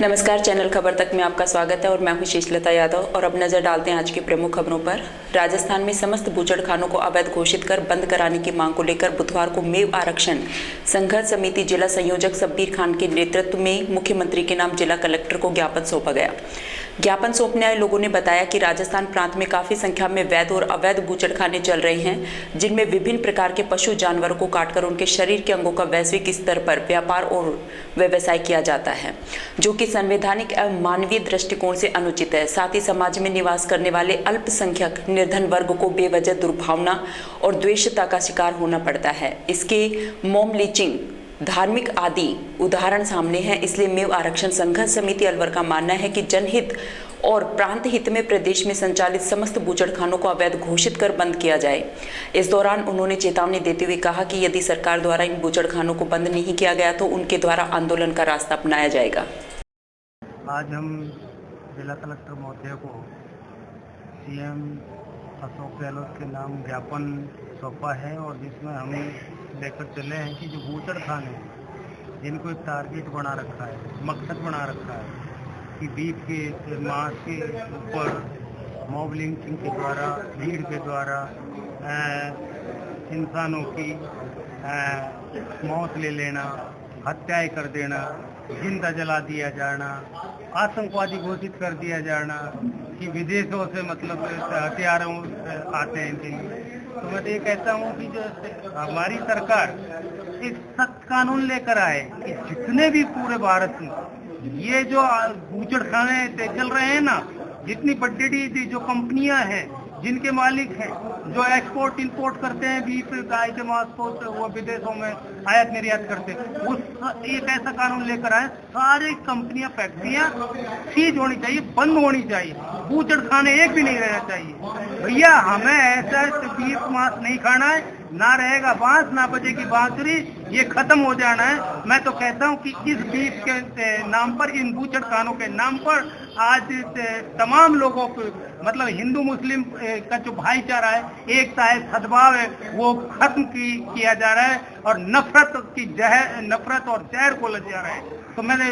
नमस्कार, चैनल खबर तक में आपका स्वागत है और मैं हूं शीशलता यादव। और अब नजर डालते हैं आज की प्रमुख खबरों पर। राजस्थान में समस्त बूचड़खानों को अवैध घोषित कर बंद कराने की मांग को लेकर बुधवार को मेव आरक्षण संघर्ष समिति जिला संयोजक शब्बीर खान के नेतृत्व में मुख्यमंत्री के नाम जिला कलेक्टर को ज्ञापन सौंपा गया। ज्ञापन सौंपने आए लोगों ने बताया कि राजस्थान प्रांत में काफी संख्या में वैध और अवैध बूचड़खाने चल रहे हैं, जिनमें विभिन्न प्रकार के पशु जानवरों को काटकर उनके शरीर के अंगों का वैश्विक स्तर पर व्यापार और व्यवसाय किया जाता है, जो कि संवैधानिक एवं मानवीय दृष्टिकोण से अनुचित है। साथ ही समाज में निवास करने वाले अल्पसंख्यक निर्धन वर्ग को बेवजह दुर्भावना और द्वेषता का शिकार होना पड़ता है। इसके मॉम लीचिंग, धार्मिक आदि उदाहरण सामने हैं। इसलिए मेव आरक्षण संघर्ष समिति अलवर का मानना है कि जनहित और प्रांत हित में प्रदेश में संचालित समस्त बूचड़खानों को अवैध घोषित कर बंद किया जाए। इस दौरान उन्होंने चेतावनी देते हुए कहा कि यदि सरकार द्वारा इन बूचड़खानों को बंद नहीं किया गया तो उनके द्वारा आंदोलन का रास्ता अपनाया जाएगा। आज हम जिला कलेक्टर महोदय को सीएम अशोक गहलोत के नाम ज्ञापन सौंपा है और जिसमें हम लेकर चले हैं कि जो बूचड़खाने हैं जिनको एक टारगेट बना रखा है, मकसद बना रखा है कि बीफ के मांस के ऊपर मॉब लिंचिंग के द्वारा, भीड़ के द्वारा इंसानों की मौत ले लेना, हत्याएं कर देना, जिंदा जला दिया जाना, आतंकवादी घोषित कर दिया जाना कि विदेशों से मतलब हथियारों आते हैं इनके लिए। तो मैं तो ये कहता हूँ कि जो हमारी सरकार एक सख्त कानून लेकर आए कि जितने भी पूरे भारत में ये जो बूचड़खाने चल रहे हैं ना, जितनी बड़ी जो कंपनियां हैं, जिनके मालिक हैं, जो एक्सपोर्ट इंपोर्ट करते हैं बीफ गाय के मांस को, वो विदेशों में आयात निर्यात करते हैं, उस एक ऐसा कानून लेकर आए सारी कंपनियां, फैक्ट्रियां सीज होनी चाहिए, बंद होनी चाहिए, बूचड़खाने एक भी नहीं रहना चाहिए। भैया हमें ऐसा बीफ मांस नहीं खाना है, ना रहेगा बांस, ना बजेगी बांसुरी, ये खत्म हो जाना है। मैं तो कहता हूँ कि इस बीफ के नाम पर, इन बूचड़खानों के नाम पर आज तमाम लोगों को, मतलब हिंदू मुस्लिम का जो भाईचारा है, एकता है, सद्भाव है, वो खत्म किया जा रहा है और नफरत और जहर को ले जा रहा है। तो मैंने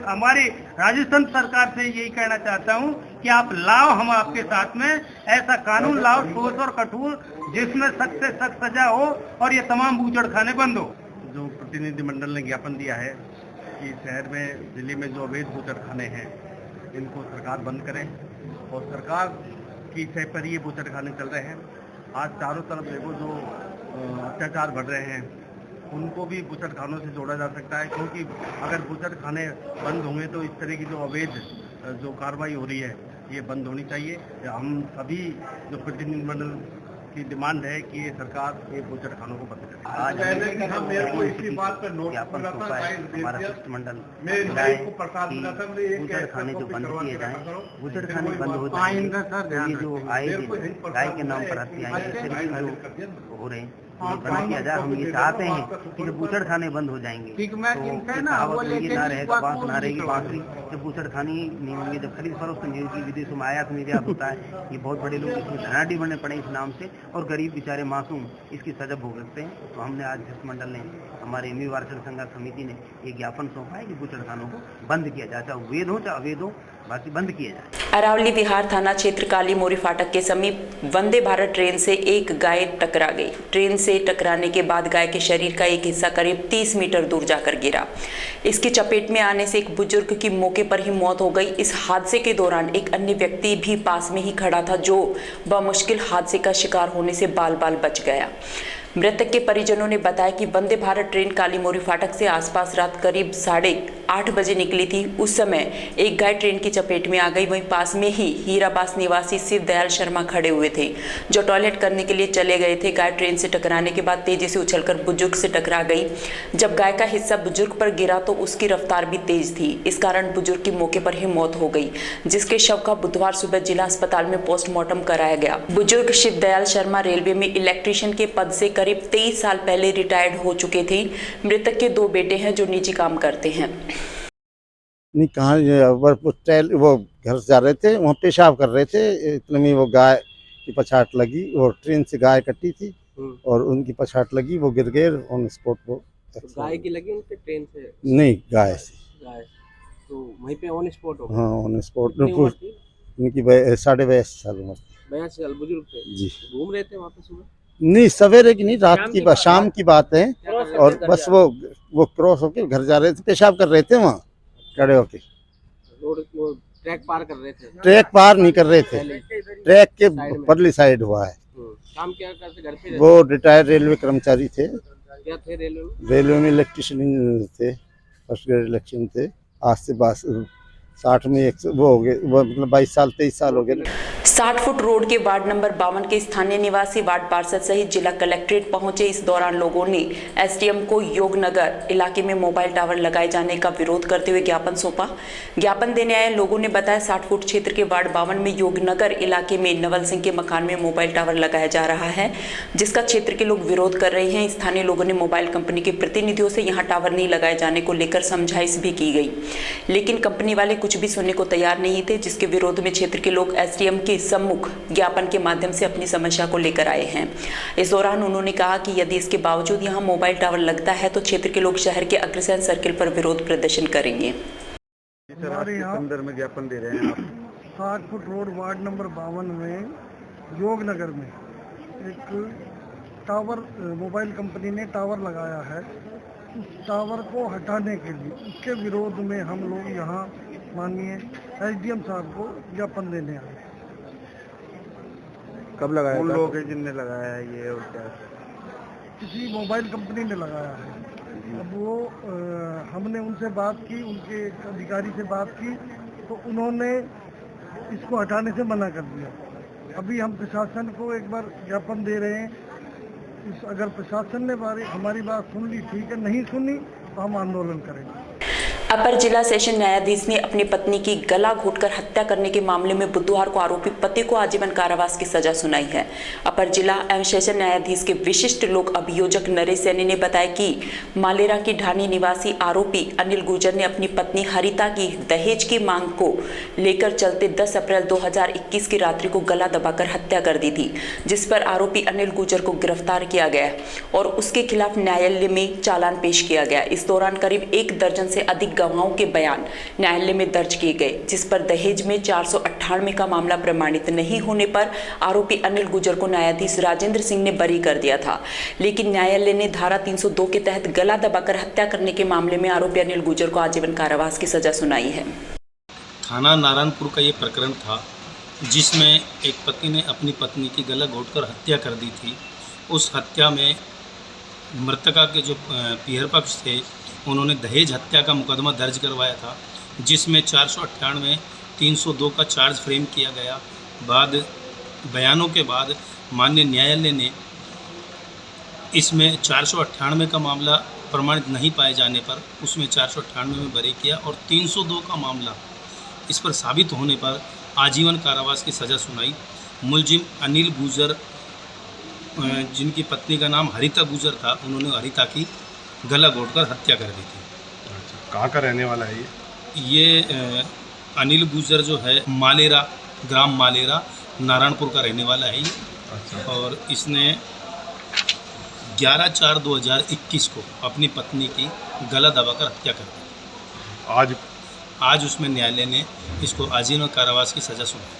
हमारी राजस्थान सरकार से यही कहना चाहता हूँ कि आप लाओ, हम आपके साथ में ऐसा कानून लाओ ठोस और कठोर, जिसमें सख्त से सख्त सजा हो और ये तमाम बूचड़खाने बंद हो। जो प्रतिनिधिमंडल ने ज्ञापन दिया है कि शहर में, दिल्ली में जो अवैध बूचड़खाने हैं इनको सरकार बंद करे और सरकार की सह पर ये बूचड़खाने चल रहे हैं। आज चारों तरफ देखो जो अत्याचार बढ़ रहे हैं, उनको भी बूचड़खानों से जोड़ा जा सकता है, क्योंकि अगर बूचड़खाने बंद होंगे तो इस तरह की जो अवैध जो कार्रवाई हो रही है ये बंद होनी चाहिए। हम सभी जो प्रतिनिधिमंडल की डिमांड है कि ये सरकार ये बूचड़खानों को बंद करे। आज इसी बात पर ज्ञापन सौंपा है हमारा शिष्टमंडल, बूचड़खाने जो बंद किए जाएं, बूचड़खाने बंद हो जाए, ये जो आए दिन गाय के नाम पर हत्याएं जो हो रहे हैं बंद किया जाए। हम ये चाहते हैं कि जब बूचड़खाने बंद हो जाएंगे तो ना रहेगा बांस, ना रहेगी बांसुरी। जब बूचड़खाने नहीं होंगे, जब खरीद फरोख्त नहीं होगी, विदेशों में आयात निर्यात होता है, ये बहुत बड़े लोग इसमें धनाढ़ी बनने पड़े इस नाम से और गरीब बेचारे मासूम इसकी सजा भुगतते हैं। तो हमने आज शिष्टमंडल ने, हमारे मेव आरक्षण संघर्ष समिति ने एक ज्ञापन सौंपा है कि बूचड़खानों को बंद किया जाए, चाहे वैध हो चाहे अवैध हो, बाकी बंद किया जाए। अरावली विहार थाना क्षेत्र काली मोरी फाटक के समीप वंदे भारत ट्रेन से एक गाय टकरा गई। ट्रेन से टकराने के बाद गाय के शरीर का एक हिस्सा करीब 30 मीटर दूर जाकर गिरा। इसकी चपेट में आने से एक बुजुर्ग की मौके पर ही मौत हो गई। इस हादसे के दौरान एक अन्य व्यक्ति भी पास में ही खड़ा था, जो बमुश्किल हादसे का शिकार होने से बाल बाल बच गया। मृतक के परिजनों ने बताया कि वंदे भारत ट्रेन काली मोरी फाटक से आसपास रात करीब 8:30 बजे निकली थी। उस समय एक गाय ट्रेन की चपेट में आ गई। वहीं पास में ही हीराबास निवासी शिव दयाल शर्मा खड़े हुए थे, जो टॉयलेट करने के लिए चले गए थे। गाय ट्रेन से टकराने के बाद तेजी से उछलकर बुजुर्ग से टकरा गई। जब गाय का हिस्सा बुजुर्ग पर गिरा तो उसकी रफ्तार भी तेज थी। इस कारण बुजुर्ग की मौके पर ही मौत हो गई, जिसके शव का बुधवार सुबह जिला अस्पताल में पोस्टमार्टम कराया गया। बुजुर्ग शिव दयाल शर्मा रेलवे में इलेक्ट्रीशियन के पद से करीब 23 साल पहले रिटायर्ड हो चुके थे। मृतक के 2 बेटे हैं जो निजी काम करते हैं। नहीं कहाँ, वो घर से जा रहे थे, वहाँ पेशाब कर रहे थे, इतने में वो गाय की पछाट लगी और ट्रेन से गाय कटी थी और उनकी पछाट लगी, वो गिर गए ऑन स्पॉट। वो गाय की लगी उनके ट्रेन से? नहीं, गाय से। तो वहीं पे ऑन स्पॉट हो गए। हाँ ऑन स्पॉट। कितनी उम्र थी? उनकी 82 साल उम्र थी। 82 साल बुजुर्ग थे। जी घूम रहे थे वहाँ पे सुबह? नहीं सवेरे की नहीं, रात की बात, शाम की बात है। क्या कर रहे और थे? बस वो क्रॉस होके घर जा रहे थे, पेशाब कर रहे थे वहाँ खड़े होके। रोड वो ट्रैक पार कर रहे थे। ट्रैक पार नहीं कर रहे थे, पहले। ट्रैक के साइड में। परली साइड हुआ है। काम क्या करते? घर पे रहते? वो रिटायर्ड रेलवे कर्मचारी थे, क्या थे रेलवे में? रेलवे में इलेक्ट्रिशियन थे, फर्स्ट ग्रेड इलेक्शन थे। आज से 60 में वो हो गए, वो मतलब 22 साल 23 साल हो गए। 60 फुट रोड के वार्ड नंबर 52 के स्थानीय निवासी वार्ड पार्षद सहित जिला कलेक्ट्रेट पहुंचे। इस दौरान लोगों ने एसडीएम को योगनगर इलाके में मोबाइल टावर लगाए जाने का विरोध करते हुए ज्ञापन सौंपा। ज्ञापन देने आए लोगों ने बताया 60 फुट क्षेत्र के वार्ड 52 में योगनगर इलाके में नवल सिंह के मकान में मोबाइल टावर लगाया जा रहा है, जिसका क्षेत्र के लोग विरोध कर रहे हैं। स्थानीय लोगों ने मोबाइल कंपनी के प्रतिनिधियों से यहाँ टावर नहीं लगाए जाने को लेकर समझाइश भी की गई, लेकिन कंपनी वाले कुछ भी सुनने को तैयार नहीं थे, जिसके विरोध में क्षेत्र के लोग एसडीएम के सम्मुख ज्ञापन के माध्यम से अपनी समस्या को लेकर आए हैं। इस दौरान उन्होंने कहा कि यदि इसके बावजूद यहां मोबाइल टावर लगता है तो क्षेत्र के लोग शहर के अग्रसेन सर्किल पर विरोध प्रदर्शन करेंगे। हमारे यहाँ अंदर में ज्ञापन दे रहे हैं आप 60 फुट रोड वार्ड नंबर 52 में योगनगर में एक टावर मोबाइल कंपनी ने टावर लगाया है। उस टावर को हटाने के लिए, उसके विरोध में हम लोग यहाँ माननीय एसडीएम साहब को ज्ञापन देने आए। कब लगाया? उन लोग हैं जिनने लगाया है ये, और क्या किसी मोबाइल कंपनी ने लगाया है। अब वो हमने उनसे बात की, उनके अधिकारी से बात की, तो उन्होंने इसको हटाने से मना कर दिया। अभी हम प्रशासन को एक बार ज्ञापन दे रहे हैं। अगर प्रशासन ने हमारी बात सुन ली ठीक है, नहीं सुनी तो हम आंदोलन करेंगे। अपर जिला सेशन न्यायाधीश ने अपनी पत्नी की गला घोंटकर हत्या करने के मामले में बुधवार को आरोपी पति को आजीवन कारावास की सजा सुनाई है। अपर जिला एवं सेशन न्यायाधीश के विशिष्ट लोक अभियोजक नरेश सैनी ने बताया कि मालेरा की ढाणी निवासी आरोपी अनिल गुर्जर ने अपनी पत्नी हरिता की दहेज की मांग को लेकर चलते 10 अप्रैल 2021 की रात्रि को गला दबाकर हत्या कर दी थी, जिस पर आरोपी अनिल गुर्जर को गिरफ्तार किया गया और उसके खिलाफ न्यायालय में चालान पेश किया गया। इस दौरान करीब 1 दर्जन से अधिक गवाहों के बयान न्यायालय में दर्ज किए गए, जिस पर दहेज में 498 का मामला प्रमाणित नहीं होने पर आरोपी अनिल गुर्जर को न्यायाधीश राजेंद्र सिंह ने बरी कर दिया था, लेकिन न्यायालय ने धारा 302 के तहत गला दबाकर हत्या करने के मामले में आरोपी अनिल गुर्जर को आजीवन कारावास की सजा सुनाई है। थाना नारायणपुर का ये प्रकरण था जिसमें एक पति ने अपनी पत्नी की गला घोंटकर हत्या कर दी थी। उस हत्या में मृतका के जो पीहर पक्ष थे उन्होंने दहेज हत्या का मुकदमा दर्ज करवाया था, जिसमें 498 302 का चार्ज फ्रेम किया गया। बाद बयानों के बाद माननीय न्यायालय ने इसमें 498 का मामला प्रमाणित नहीं पाए जाने पर उसमें 498 में बरी किया और 302 का मामला इस पर साबित होने पर आजीवन कारावास की सज़ा सुनाई। मुलजिम अनिल गुर्जर, जिनकी पत्नी का नाम हरिता गुर्जर था, उन्होंने हरिता की गला घोंटकर हत्या कर दी थी। अच्छा, कहाँ का रहने वाला है ये अनिल गुर्जर जो है मालेरा, ग्राम मालेरा नारायणपुर का रहने वाला है ये। अच्छा। और इसने 11/4/2021 को अपनी पत्नी की गला दबाकर हत्या कर दी। आज उसमें न्यायालय ने इसको आजीवन कारावास की सजा सुनाई।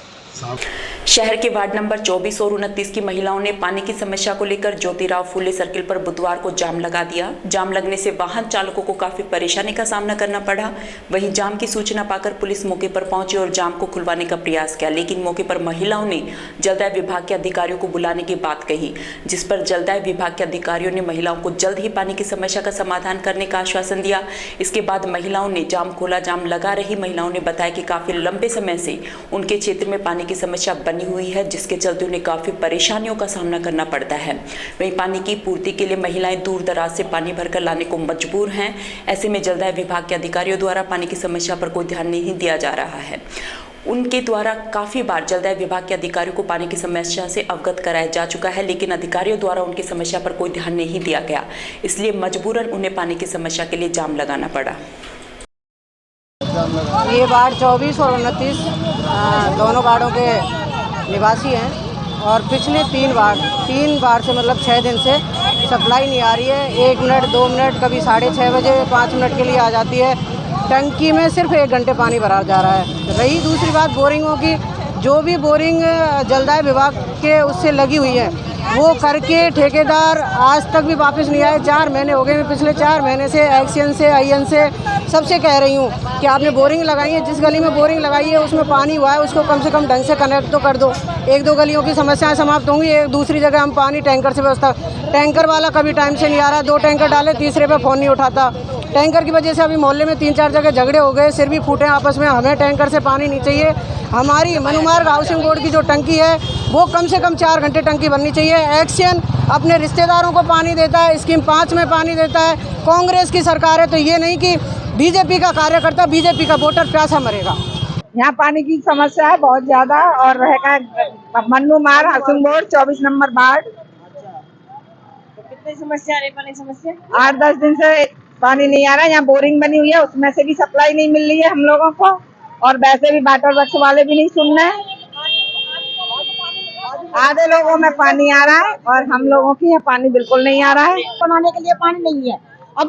शहर के वार्ड नंबर 24 और 29 की महिलाओं ने पानी की समस्या को लेकर ज्योतिराव फूले सर्किल पर बुधवार को जाम लगा दिया। जाम लगने से वाहन चालकों को काफी परेशानी का सामना करना पड़ा। वहीं जाम की सूचना पाकर पुलिस मौके पर पहुंची और जाम को खुलवाने का प्रयास किया, लेकिन मौके पर महिलाओं ने जलदाय विभाग के अधिकारियों को बुलाने की बात कही, जिस पर जलदाय विभाग के अधिकारियों ने महिलाओं को जल्द ही पानी की समस्या का समाधान करने का आश्वासन दिया। इसके बाद महिलाओं ने जाम खोला। जाम लगा रही महिलाओं ने बताया कि काफी लंबे समय से उनके क्षेत्र में पानी की समस्या बनी हुई है, जिसके चलते उन्हें काफी परेशानियों का सामना करना पड़ता है। वहीं पानी की पूर्ति के लिए महिलाएं दूर दराज से पानी भरकर लाने को मजबूर हैं। ऐसे में जलदाय विभाग के अधिकारियों द्वारा पानी की समस्या पर कोई ध्यान नहीं दिया जा रहा है। उनके द्वारा काफी बार जलदाय विभाग के अधिकारियों को पानी की समस्या से अवगत कराया जा चुका है, लेकिन अधिकारियों द्वारा उनकी समस्या पर कोई ध्यान नहीं दिया गया, इसलिए मजबूरन उन्हें पानी की समस्या के लिए जाम लगाना पड़ा। ये वार्ड 24 और 29 दोनों वार्डों के निवासी हैं और पिछले 3 बार से मतलब 6 दिन से सप्लाई नहीं आ रही है। 1 मिनट 2 मिनट, कभी 6:30 बजे 5 मिनट के लिए आ जाती है। टंकी में सिर्फ 1 घंटे पानी भरा जा रहा है। रही दूसरी बात बोरिंगों की, जो भी बोरिंग जलदाय विभाग के उससे लगी हुई है वो करके ठेकेदार आज तक भी वापस नहीं आए। 4 महीने हो गए, मैं पिछले 4 महीने से एक्सीएन से आईएन से सबसे कह रही हूँ कि आपने बोरिंग लगाई है, जिस गली में बोरिंग लगाई है उसमें पानी हुआ है उसको कम से कम ढंग से कनेक्ट तो कर दो। 1-2 गलियों की समस्याएं समाप्त होंगी। एक दूसरी जगह हम पानी टैंकर से व्यवस्था, टैंकर वाला कभी टाइम से नहीं आ रहा, 2 टैंकर डाले, तीसरे पे फ़ोन नहीं उठाता। टैंकर की वजह से अभी मोहल्ले में 3-4 जगह झगड़े हो गए, सिर भी फूटे आपस में। हमें टैंकर से पानी नहीं चाहिए। हमारी मनुमार्ग हाउसिंग बोर्ड की जो टंकी है वो कम से कम 4 घंटे टंकी बननी चाहिए। एक्सियन अपने रिश्तेदारों को पानी देता है, स्कीम 5 में पानी देता है। कांग्रेस की सरकार है तो ये नहीं कि बीजेपी का कार्यकर्ता, बीजेपी का वोटर प्यासा मरेगा। यहाँ पानी की समस्या है बहुत ज्यादा और रहेगा मन्नूमार हाउसिंग बोर्ड 24 नंबर वार्ड। कितनी समस्या है पानी समस्या? 8-10 दिन से पानी नहीं आ रहा है। यहाँ बोरिंग बनी हुई है उसमें से भी सप्लाई नहीं मिल रही है हम लोगों को, और वैसे भी वाटर वर्क्स वाले भी नहीं सुन रहे हैं। आधे लोगों में पानी आ रहा है और हम लोगों के यहाँ पानी बिल्कुल नहीं आ रहा है। बनाने के लिए पानी नहीं है। अब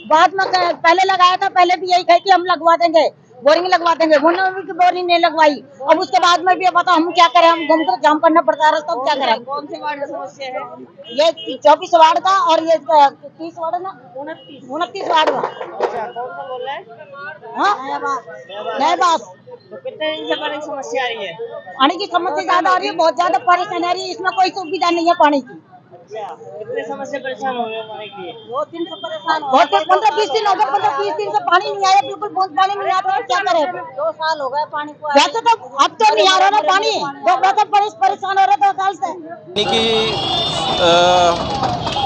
बाद में पहले लगाया था, पहले भी यही कहे कि हम लगवा देंगे, बोरिंग लगवा देंगे, उन्होंने भी बोरिंग नहीं लगवाई। अब उसके बाद में भी बताओ हम क्या करें, हम घूम कर जाम करना पड़ता है रास्ता, क्या करें। कौन से वार्ड की समस्या है? ये 24 वार्ड का और ये 30 वार्ड ना 29 वार्ड का। कौन सा बोल रहा है? नए बास। तो कितने दिन से पानी की समस्या आ रही है? पानी की समस्या ज्यादा आ रही है, बहुत ज्यादा परेशानी आ रही है। इसमें कोई सुविधा नहीं है पानी की। कितने समय से परेशान हो रहे हो पानी के लिए? 2 दिन से परेशान हो। 15-20 दिन हो गए, 15-20 दिन से पानी नहीं आया, बिल्कुल बूंद पानी नहीं आता है। क्या करें? 2 साल हो गए पानी को। वैसे तो अब तो नहीं आ रहा ना पानी, तो वैसे परेशान हो रहे 2 साल से।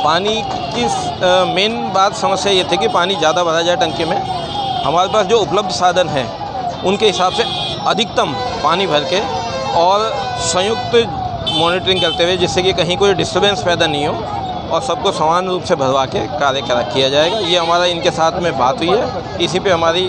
पानी की मेन बात समस्या ये थी कि पानी ज़्यादा भरा जाए टंकी में। हमारे पास जो उपलब्ध साधन हैं उनके हिसाब से अधिकतम पानी भर के और संयुक्त मॉनिटरिंग करते हुए, जिससे कि कहीं कोई डिस्टर्बेंस पैदा नहीं हो और सबको समान रूप से भरवा के कार्य किया जाएगा। ये हमारा इनके साथ में बात हुई है, इसी पे हमारी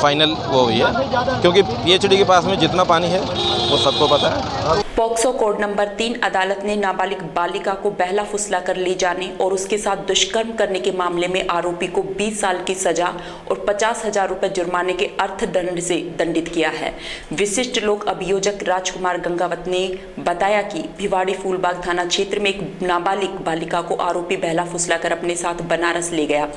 फाइनल वो हुई है, क्योंकि पीएचडी के पास में जितना पानी है वो सबको पता है। पॉक्सो कोड नंबर 3 अदालत ने नाबालिग बालिका को बहला फुसला कर ले जाने और उसके साथ दुष्कर्म करने के मामले में आरोपी को 20 साल की सजा और 50,000 रुपए जुर्माने के अर्थदंड से दंडित किया है। विशिष्ट लोक अभियोजक राजकुमार गंगावत ने बताया कि भिवाड़ी फूलबाग थाना क्षेत्र में एक नाबालिग बालिका को आरोपी बहला फुसला कर अपने साथ बनारस ले गया,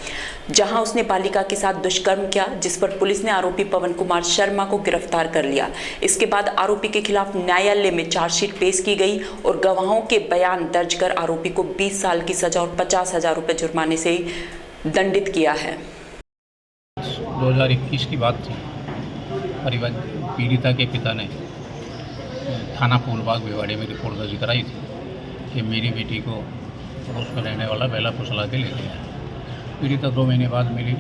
जहां उसने बालिका के साथ दुष्कर्म किया, जिस पर पुलिस ने आरोपी पवन कुमार शर्मा को गिरफ्तार कर लिया। इसके बाद आरोपी के खिलाफ न्यायालय में चार्जशीट पेश की गई और गवाहों के बयान दर्ज कर आरोपी को 20 साल की सजा और 50,000 रुपए जुर्माने से दंडित किया है। 2021 की बात थी। परिवार पीड़िता के पिता ने थाना फूलबाग भिवाड़ी में रिपोर्ट दर्ज कराई थी कि मेरी बेटी को पड़ोस में रहने वाला बहला फुसला के ले गया। पीड़िता 2 महीने बाद मिली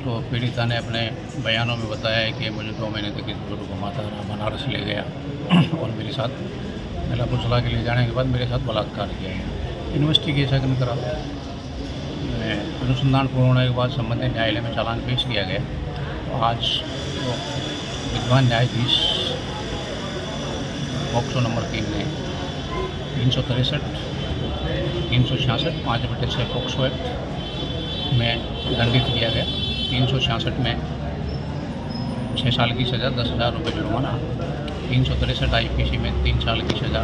तो पीड़िता ने अपने बयानों में बताया है कि मुझे 2 महीने तक इस को घुमाता रहा, बनारस ले गया और मेरे साथ बहला फुसला के ले जाने के बाद मेरे साथ बलात्कार किया गया। इन्वेस्टिगेशन करा, अनुसंधान पूर्ण होने के बाद संबंधित न्यायालय में चालान पेश किया गया। तो आज तो विद्वान न्यायाधीश पॉक्सो नंबर 3 ने 363, 366, 5/6 पॉक्सो एक्ट में दंडित किया गया। 366 में 6 साल की सज़ा, 10,000 रुपये जुर्माना। 363 IPC में 3 साल की सज़ा,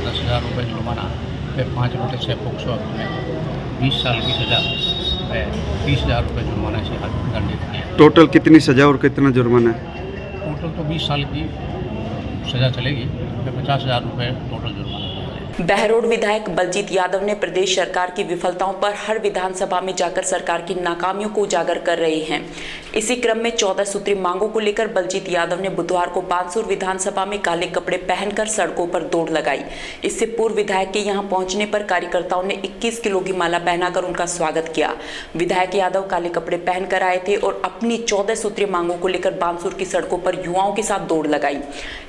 10,000 रुपये जुर्माना। फिर 5/6 पॉक्सो एक्ट में 20 साल की सज़ा, 30,000 रुपये जुर्माना से दंडित किया। टोटल कितनी सज़ा और कितना जुर्माना है? टोटल तो 20 साल की सज़ा चलेगी, फिर 50,000 रुपये टोटल जुर्माना। बहरोड विधायक बलजीत यादव ने प्रदेश सरकार की विफलताओं पर हर विधानसभा में जाकर सरकार की नाकामियों को उजागर कर रहे हैं। इसी क्रम में 14 सूत्री मांगों को लेकर बलजीत यादव ने बुधवार को बानसूर विधानसभा में काले कपड़े पहनकर सड़कों पर दौड़ लगाई। इससे पूर्व विधायक के यहां पहुंचने पर कार्यकर्ताओं ने 21 किलो की माला पहनाकर उनका स्वागत किया। विधायक यादव काले कपड़े पहनकर आए थे और अपनी 14 सूत्री मांगों को लेकर बानसूर की सड़कों पर युवाओं के साथ दौड़ लगाई।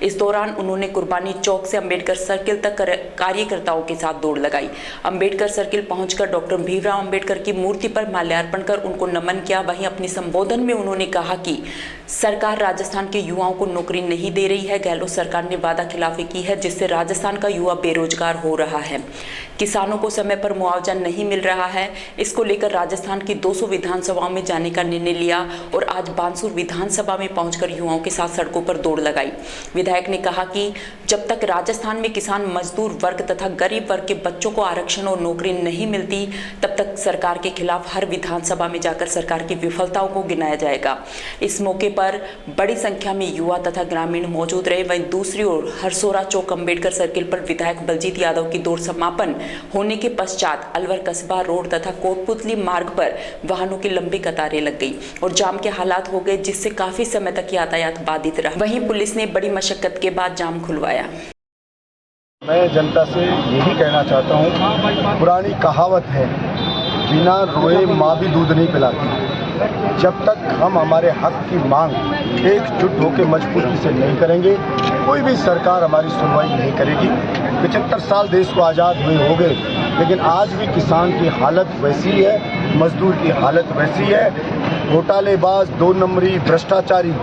इस दौरान उन्होंने कुर्बानी चौक से अम्बेडकर सर्किल तक कार्यकर्ताओं के साथ दौड़ लगाई। अम्बेडकर सर्किल पहुंचकर डॉक्टर भीमराव अम्बेडकर की मूर्ति पर माल्यार्पण कर उनको नमन किया। वहीं अपने संबोधन में उन्होंने कहा कि सरकार राजस्थान के युवाओं को नौकरी नहीं दे रही है। गहलोत सरकार ने वादा खिलाफी की है, जिससे राजस्थान का युवा बेरोजगार हो रहा है। किसानों को समय पर मुआवजा नहीं मिल रहा है। इसको लेकर राजस्थान की 200 विधानसभाओं में जाने का निर्णय लिया और आज बानसूर विधानसभा में पहुंचकर युवाओं के साथ सड़कों पर दौड़ लगाई। विधायक ने कहा कि जब तक राजस्थान में किसान, मजदूर वर्ग तथा गरीब वर्ग के बच्चों को आरक्षण और नौकरी नहीं मिलती, तब तक सरकार के खिलाफ हर विधानसभा में जाकर सरकार की विफलताओं को गिनाया जाएगा। इस मौके पर बड़ी संख्या में युवा तथा ग्रामीण मौजूद रहे। वहीं दूसरी ओर हरसोरा चौक अम्बेडकर सर्किल पर विधायक बलजीत यादव की दौड़ समापन होने के पश्चात अलवर कस्बा रोड तथा कोटपुतली मार्ग पर वाहनों की लंबी कतारें लग गई और जाम के हालात हो गए, जिससे काफी समय तक यातायात बाधित रहा। वहीं पुलिस ने बड़ी मशक्कत के बाद जाम खुलवाया। मैं जनता से यही कहना चाहता हूँ, पुरानी कहावत है, बिना रोए माँ भी दूध नहीं पिलाती। जब तक हम हमारे हक की मांग एकजुट होकर मजबूती से नहीं करेंगे, कोई भी सरकार हमारी सुनवाई नहीं करेगी। 75 साल देश को आज़ाद हुए हो गए, लेकिन आज भी किसान की हालत वैसी है, मजदूर की हालत वैसी है। घोटालेबाज, 2 नंबरी, भ्रष्टाचारी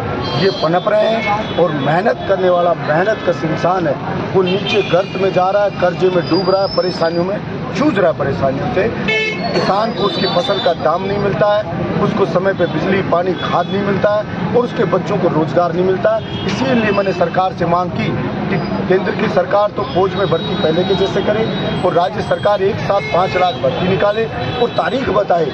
ये पनप रहे हैं और मेहनत करने वाला, मेहनत का इंसान है, वो नीचे गर्त में जा रहा है, कर्जे में डूब रहा है, परेशानियों में जूझ रहा है। परेशानियों से किसान को उसकी फसल का दाम नहीं मिलता है, उसको समय पे बिजली, पानी, खाद नहीं मिलता है और उसके बच्चों को रोजगार नहीं मिलता है। इसीलिए मैंने सरकार से मांग की कि केंद्र की सरकार तो फौज में भर्ती पहले के जैसे करे और राज्य सरकार एक साथ 5 लाख भर्ती निकाले और तारीख बताए।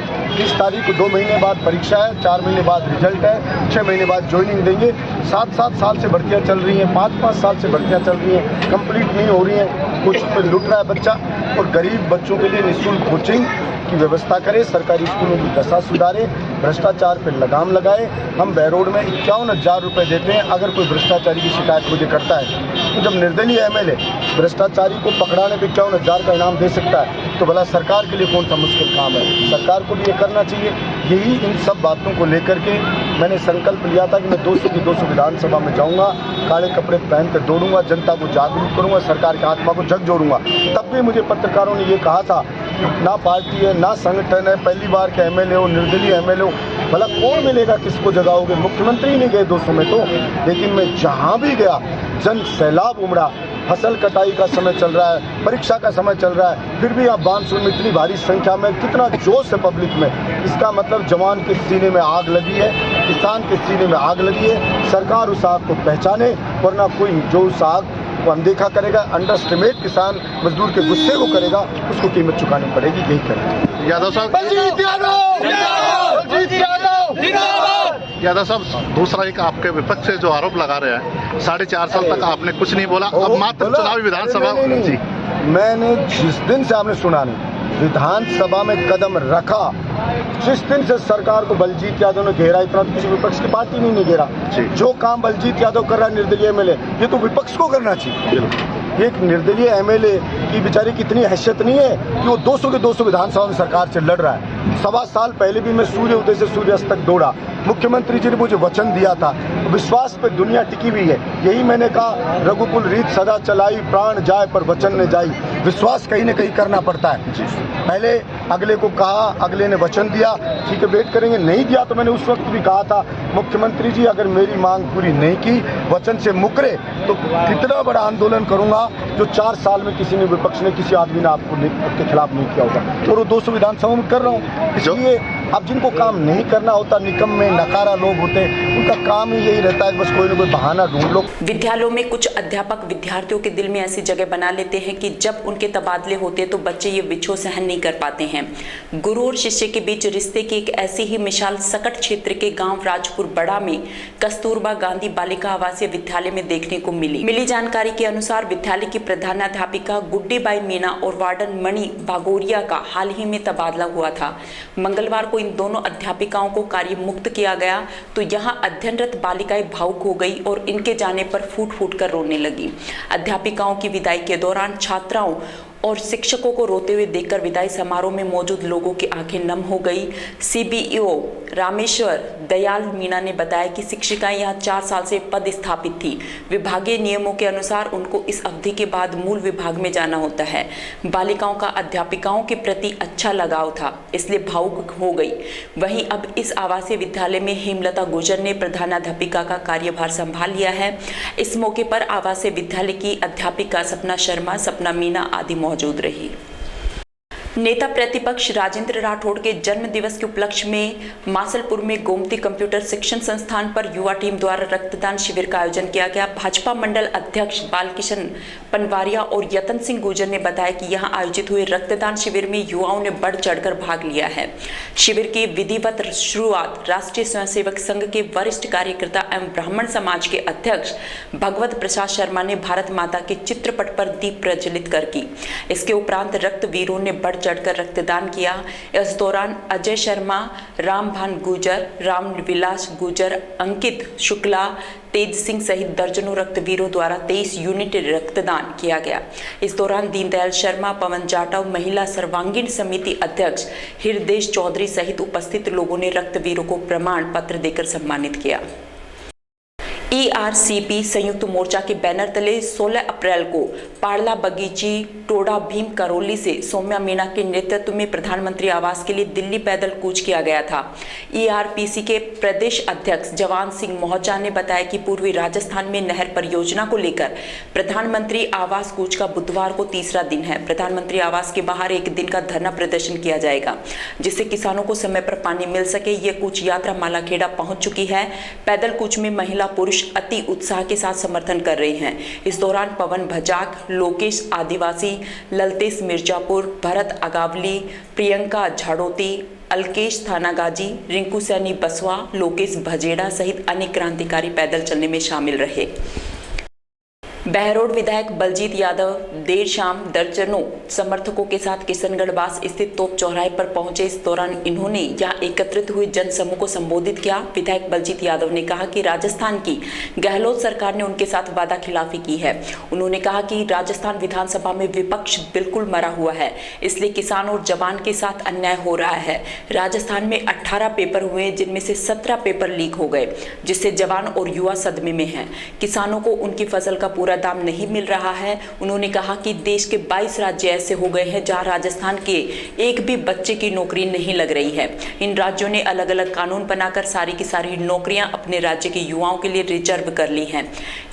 इस तारीख को 2 महीने बाद परीक्षा है, 4 महीने बाद रिजल्ट है, 6 महीने बाद ज्वाइनिंग देंगे। 7-7 साल से भर्तियाँ चल रही हैं, 5-5 साल से भर्तियाँ चल रही हैं, कंप्लीट नहीं हो रही हैं, कुछ पे लुट रहा है बच्चा। और गरीब बच्चों के लिए निःशुल्क कोचिंग की व्यवस्था करे, सरकारी स्कूलों की दशा सुधारे, भ्रष्टाचार पर लगाम लगाए। हम बहरोड में 51,000 रुपये देते हैं अगर कोई भ्रष्टाचारी की शिकायत मुझे करता है। तो जब निर्दलीय एमएलए भ्रष्टाचारी को पकड़ाने पर 51,000 का इनाम दे सकता है, तो भला सरकार के लिए कौन सा मुश्किल काम है? सरकार को भी ये करना चाहिए। यही इन सब बातों को लेकर के मैंने संकल्प लिया था कि मैं 200 की 200 विधानसभा में जाऊंगा, काले कपड़े पहन कर दौड़ूंगा, जनता को जागरूक करूंगा, सरकार की आत्मा को जग जोड़ूंगा। तब भी मुझे पत्रकारों ने ये कहा था कि ना पार्टी है, ना संगठन है, पहली बार के एमएलए हो, निर्दलीय एमएलए हो, भला कौन मिलेगा, किसको जगाओगे? मुख्यमंत्री नहीं गए 200 में तो, लेकिन मैं जहाँ भी गया जन सैलाब उमड़ा। फसल कटाई का समय चल रहा है, परीक्षा का समय चल रहा है, फिर भी आप बानसूर में इतनी भारी संख्या में, कितना जोश है पब्लिक में। इसका मतलब जवान के सीने में आग लगी है, किसान के सीने में आग लगी है। सरकार उस आग को पहचाने, वरना कोई जो उस आग को अनदेखा करेगा, अंडरस्टिमेट किसान मजदूर के गुस्से को करेगा, उसको कीमत चुकानी पड़ेगी। यही करेगा। यादव साहब, यादव साहब, दूसरा एक आपके विपक्ष से जो आरोप लगा रहे हैं, 4.5 साल तक आपने कुछ नहीं बोला, अब मात्र चुनावी विधानसभा। जी, मैंने जिस दिन से आपने सुना नहीं, विधानसभा में कदम रखा, जिस दिन से सरकार को बलजीत यादव ने घेरा, इतना तो किसी विपक्ष की पार्टी नहीं घेरा। जो काम बलजीत यादव कर रहा है निर्दलीय एमएलए, ये तो विपक्ष को करना चाहिए। एक निर्दलीय एमएलए की बेचारी की इतनी हैसियत नहीं है कि वो 200 के 200 विधानसभा में सरकार से लड़ रहा है। 1.25 साल पहले भी मैं सूर्य उदय से सूर्यास्त तक दौड़ा। मुख्यमंत्री जी ने मुझे वचन दिया था, विश्वास पे दुनिया टिकी हुई है। यही मैंने कहा, रघुकुल रीत सदा चलाई, प्राण जाए पर वचन न जाई। विश्वास कहीं न कहीं करना पड़ता है। पहले अगले को कहा, अगले ने वचन दिया, ठीक है वेट करेंगे, नहीं दिया तो मैंने उस वक्त भी कहा था, मुख्यमंत्री जी अगर मेरी मांग पूरी नहीं की, वचन से मुकरे तो कितना बड़ा आंदोलन करूंगा जो 4 साल में किसी ने, विपक्ष ने, किसी आदमी ने आपके खिलाफ नहीं किया होगा। और वो 200 विधानसभा में कर रहा हूँ। इसलिए अब जिनको काम नहीं करना होता, निकम्मे नकारा लोग होते, उनका काम ही यही रहता है, बस कोई ना कोई बहाना ढूंढ लो। विद्यालयों में कुछ अध्यापक विद्यार्थियों के दिल में ऐसी जगह बना लेते हैं कि जब उनके तबादले होते हैं तो बच्चे ये विछोह सहन नहीं कर पाते हैं। गुरु और शिष्य के बीच रिश्ते की एक ऐसी ही मिसाल सकट क्षेत्र के गांव राजपुर बड़ा में कस्तूरबा गांधी बालिका आवासीय विद्यालय में देखने को मिली जानकारी के अनुसार विद्यालय की प्रधानाध्यापिका गुड्डी बाई मीना और वार्डन मणि भागोरिया का हाल ही में तबादला हुआ था। मंगलवार को इन दोनों अध्यापिकाओं को कार्य मुक्त किया गया तो यहां अध्ययनरत बालिकाएं भावुक हो गई और इनके जाने पर फूट फूट कर रोने लगी। अध्यापिकाओं की विदाई के दौरान छात्राओं और शिक्षकों को रोते हुए देखकर विदाई समारोह में मौजूद लोगों की आंखें नम हो गई। सीबीईओ रामेश्वर दयाल मीणा ने बताया कि शिक्षिकाएं यहां 4 साल से पद स्थापित थी। विभागीय नियमों के अनुसार उनको इस अवधि के बाद मूल विभाग में जाना होता है। बालिकाओं का अध्यापिकाओं के प्रति अच्छा लगाव था, इसलिए भावुक हो गई। वहीं अब इस आवासीय विद्यालय में हेमलता गुर्जर ने प्रधानाध्यापिका का कार्यभार संभाल लिया है। इस मौके पर आवासीय विद्यालय की अध्यापिका सपना शर्मा, सपना मीना आदि मौजूद रही। नेता प्रतिपक्ष राजेंद्र राठौड़ के जन्म दिवस के उपलक्ष्य में मासलपुर में गोमती कंप्यूटर शिक्षण संस्थान पर युवा टीम द्वारा रक्तदान शिविर का आयोजन किया गया। भाजपा मंडल अध्यक्ष बालकिशन पनवारिया और यतन सिंह गुर्जर ने बताया कि यहां आयोजित हुए रक्तदान शिविर में युवाओं ने बढ़ चढ़कर भाग लिया है। शिविर की विधिवत शुरुआत राष्ट्रीय स्वयंसेवक संघ के वरिष्ठ कार्यकर्ता एवं ब्राह्मण समाज के अध्यक्ष भगवत प्रसाद शर्मा ने भारत माता के चित्रपट पर दीप प्रज्वलित कर की। इसके उपरांत रक्तवीरों ने बढ़ चढ़कर रक्तदान किया। इस दौरान अजय शर्मा, रामभान गुर्जर, रामविलास गुर्जर, अंकित शुक्ला, तेज सिंह सहित दर्जनों रक्तवीरों द्वारा 23 यूनिट रक्तदान किया गया। इस दौरान दीनदयाल शर्मा, पवन जाटव, महिला सर्वांगीण समिति अध्यक्ष हृदय चौधरी सहित उपस्थित लोगों ने रक्तवीरों को प्रमाण पत्र देकर सम्मानित किया। ERCP संयुक्त मोर्चा के बैनर तले 16 अप्रैल को पाड़ला बगीची टोडा भीम करौली से सौम्या मीणा के नेतृत्व में प्रधानमंत्री आवास के लिए दिल्ली पैदल कूच किया गया था। ERPC के प्रदेश अध्यक्ष जवान सिंह मोहचा ने बताया कि पूर्वी राजस्थान में नहर परियोजना को लेकर प्रधानमंत्री आवास कूच का बुधवार को तीसरा दिन है। प्रधानमंत्री आवास के बाहर एक दिन का धरना प्रदर्शन किया जाएगा, जिससे किसानों को समय पर पानी मिल सके। ये कूच यात्रा मालाखेड़ा पहुंच चुकी है। पैदल कूच में महिला पुरुष अति उत्साह के साथ समर्थन कर रहे हैं। इस दौरान पवन भजाक, लोकेश आदिवासी, ललतेश मिर्जापुर, भरत अगावली, प्रियंका झाड़ोती, अलकेश थानागाजी, रिंकू सैनी बसवा, लोकेश भजेड़ा सहित अनेक क्रांतिकारी पैदल चलने में शामिल रहे। बहरोड विधायक बलजीत यादव देर शाम दर्जनों समर्थकों के साथ किशनगढ़वास स्थित तोप चौराहे पर पहुंचे। इस दौरान इन्होंने यहां एकत्रित हुए जनसमूह को संबोधित किया। विधायक बलजीत यादव ने कहा कि राजस्थान की गहलोत सरकार ने उनके साथ वादा खिलाफी की है। उन्होंने कहा कि राजस्थान विधानसभा में विपक्ष बिल्कुल मरा हुआ है, इसलिए किसान और जवान के साथ अन्याय हो रहा है। राजस्थान में 18 पेपर हुए, जिनमें से 17 पेपर लीक हो गए, जिससे जवान और युवा सदमे में हैं। किसानों को उनकी फसल का पूरा दाम नहीं मिल रहा है। उन्होंने कहा कि देश के 22 राज्य ऐसे हो गए हैं जहां राजस्थान के एक भी बच्चे की नौकरी नहीं लग रही है। इन राज्यों ने अलग अलग कानून बनाकर सारी की सारी नौकरियां अपने राज्य के युवाओं के लिए रिजर्व कर ली हैं।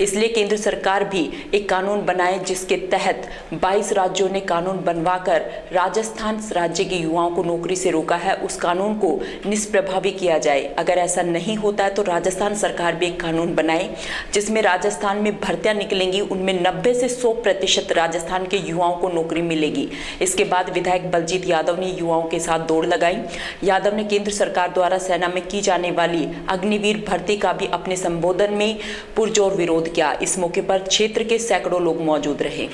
इसलिए केंद्र सरकार भी एक कानून बनाए जिसके तहत 22 राज्यों ने कानून बनवाकर राजस्थान राज्य के युवाओं को नौकरी से रोका है, उस कानून को निष्प्रभावी किया जाए। अगर ऐसा नहीं होता है तो राजस्थान सरकार भी एक कानून बनाए जिसमें राजस्थान में भर्तियां निकलेंगी, उनमें 90 से 100% राजस्थान के युवाओं को नौकरी मिलेगी। इसके बाद विधायक बलजीत यादव ने युवाओं के साथ दौड़ लगाई। यादव ने केंद्र सरकार द्वारा सेना में की जाने वाली अग्निवीर भर्ती का भी अपने संबोधन में पुरजोर विरोध किया। इस मौके पर क्षेत्र के सैकड़ों लोग मौजूद रहे।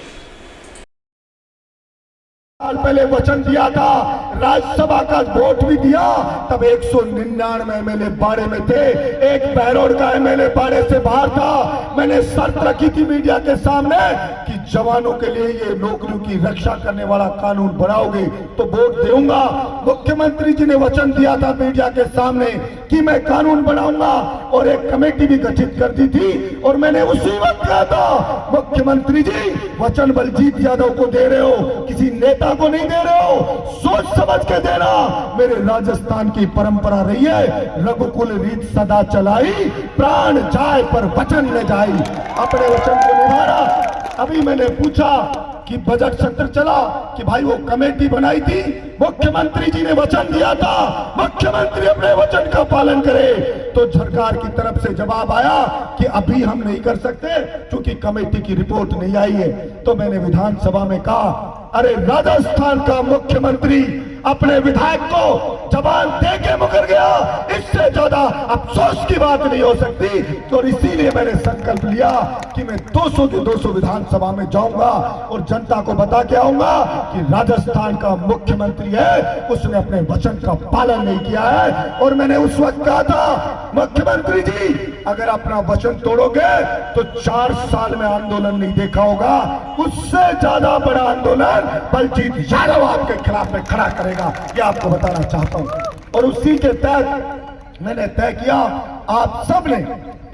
साल पहले वचन दिया था, राज्यसभा का वोट भी दिया, तब 199 एमएलए बाड़े में थे, एक बहरोड का एमएलए बाड़े से बाहर था। मैंने शर्त रखी थी मीडिया के सामने कि जवानों के लिए ये नौकरियों की रक्षा करने वाला कानून बनाओगे तो वोट दूंगा। मुख्यमंत्री जी ने वचन दिया था मीडिया के सामने कि मैं कानून बनाऊंगा और एक कमेटी भी गठित कर दी थी, और मैंने उसी वक्त कहा था मुख्यमंत्री जी वचन बलजीत यादव को दे रहे हो, किसी नेता को नहीं दे रहे हो, सोच समझ के देना। मेरे राजस्थान की परंपरा रही है, रघुकुल रीत सदा चलाई, प्राण जाए पर वचन न जाई। अपने वचन को निभाना। अभी मैंने पूछा कि बजट सत्र चला कि भाई वो कमेटी बनाई थी, मुख्यमंत्री जी ने वचन दिया था, मुख्यमंत्री अपने वचन का पालन करे। तो सरकार की तरफ से जवाब आया कि अभी हम नहीं कर सकते क्योंकि कमेटी की रिपोर्ट नहीं आई है। तो मैंने विधानसभा में कहा, अरे राजस्थान का मुख्यमंत्री अपने विधायक को जबान दे के मुकर गया, इससे ज्यादा अफसोस की बात नहीं हो सकती। तो इसीलिए मैंने संकल्प लिया कि मैं 200 के 200 विधानसभा में जाऊंगा और जनता को बता के आऊंगा कि राजस्थान का मुख्यमंत्री है, उसने अपने वचन का पालन नहीं किया है। और मैंने उस वक्त कहा था, मुख्यमंत्री जी अगर अपना वचन तोड़ोगे तो 4 साल में आंदोलन नहीं देखा होगा, उससे ज्यादा बड़ा आंदोलन बलजीत यादव आपके खिलाफ में खड़ा करेगा, ये आपको बताना चाहता हूं। और उसी के तहत मैंने तय किया, आप सब ने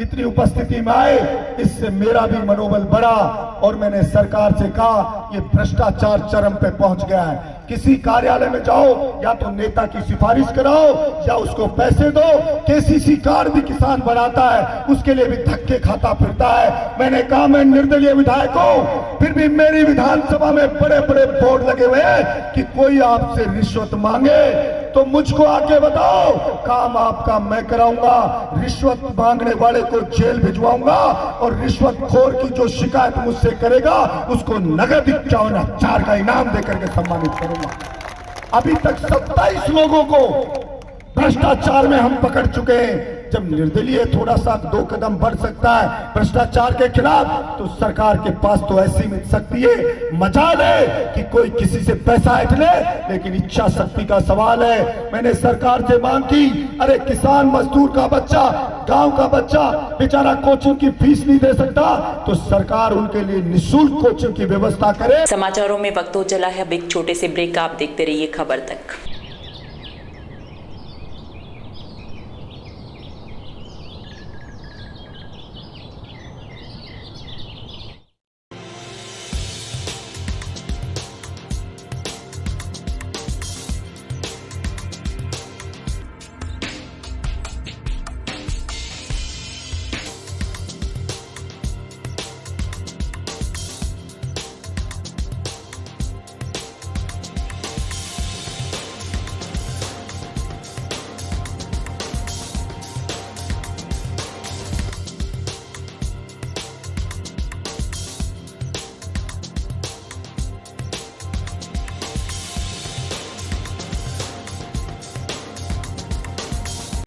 इतनी उपस्थिति में आए, इससे मेरा भी मनोबल बढ़ा। और मैंने सरकार से कहा, ये भ्रष्टाचार चरम पे पहुंच गया है, किसी कार्यालय में जाओ, या तो नेता की सिफारिश कराओ या उसको पैसे दो। केसीसी कार्ड भी किसान बनाता है, उसके लिए भी धक्के खाता फिरता है। मैंने कहा मैं निर्दलीय विधायक हूं, फिर भी मेरी विधानसभा में बड़े बड़े बोर्ड लगे हुए हैं कि कोई आपसे रिश्वत मांगे तो मुझको आके बताओ, काम आपका मैं कराऊंगा। रिश्वत मांगने वाले को जेल भिजवाऊंगा और रिश्वतखोर की जो शिकायत मुझसे करेगा उसको नगद 51,000 का इनाम देकर के सम्मानित करूंगा। अभी तक 27 लोगों को भ्रष्टाचार में हम पकड़ चुके हैं। जब निर्दलीय थोड़ा सा 2 कदम बढ़ सकता है भ्रष्टाचार के खिलाफ, तो सरकार के पास तो ऐसी मिल सकती है मजाल है कि कोई किसी से पैसा ऐंठ ले, लेकिन इच्छा शक्ति का सवाल है। मैंने सरकार से मांग की, अरे किसान मजदूर का बच्चा, गांव का बच्चा बेचारा कोचिंग की फीस नहीं दे सकता, तो सरकार उनके लिए निःशुल्क कोचिंग की व्यवस्था करे। समाचारों में वक्त हो चला है अब एक छोटे से ब्रेक का, आप देखते रहिए खबर तक।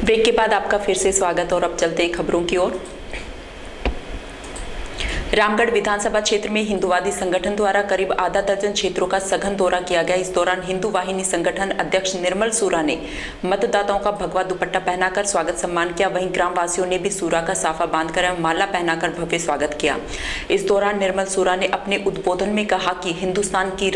ब्रेक के बाद आपका फिर से स्वागत और अब चलते हैं खबरों की ओर। रामगढ़ विधानसभा क्षेत्र में हिंदूवादी संगठन द्वारा करीब आधा दर्जन क्षेत्रों का सघन दौरा किया गया। इस दौरान हिंदू वाहिनी संगठन अध्यक्ष निर्मल सूरा ने मतदाताओं का भगवा दुपट्टा पहनाकर स्वागत सम्मान किया। वहीं ग्राम वासियों ने भी सूरा का साफा बांधकर एवं माला पहनाकर भव्य स्वागत किया। इस दौरान निर्मल सूरा ने अपने उद्बोधन में कहा कि हिंदुस्तान की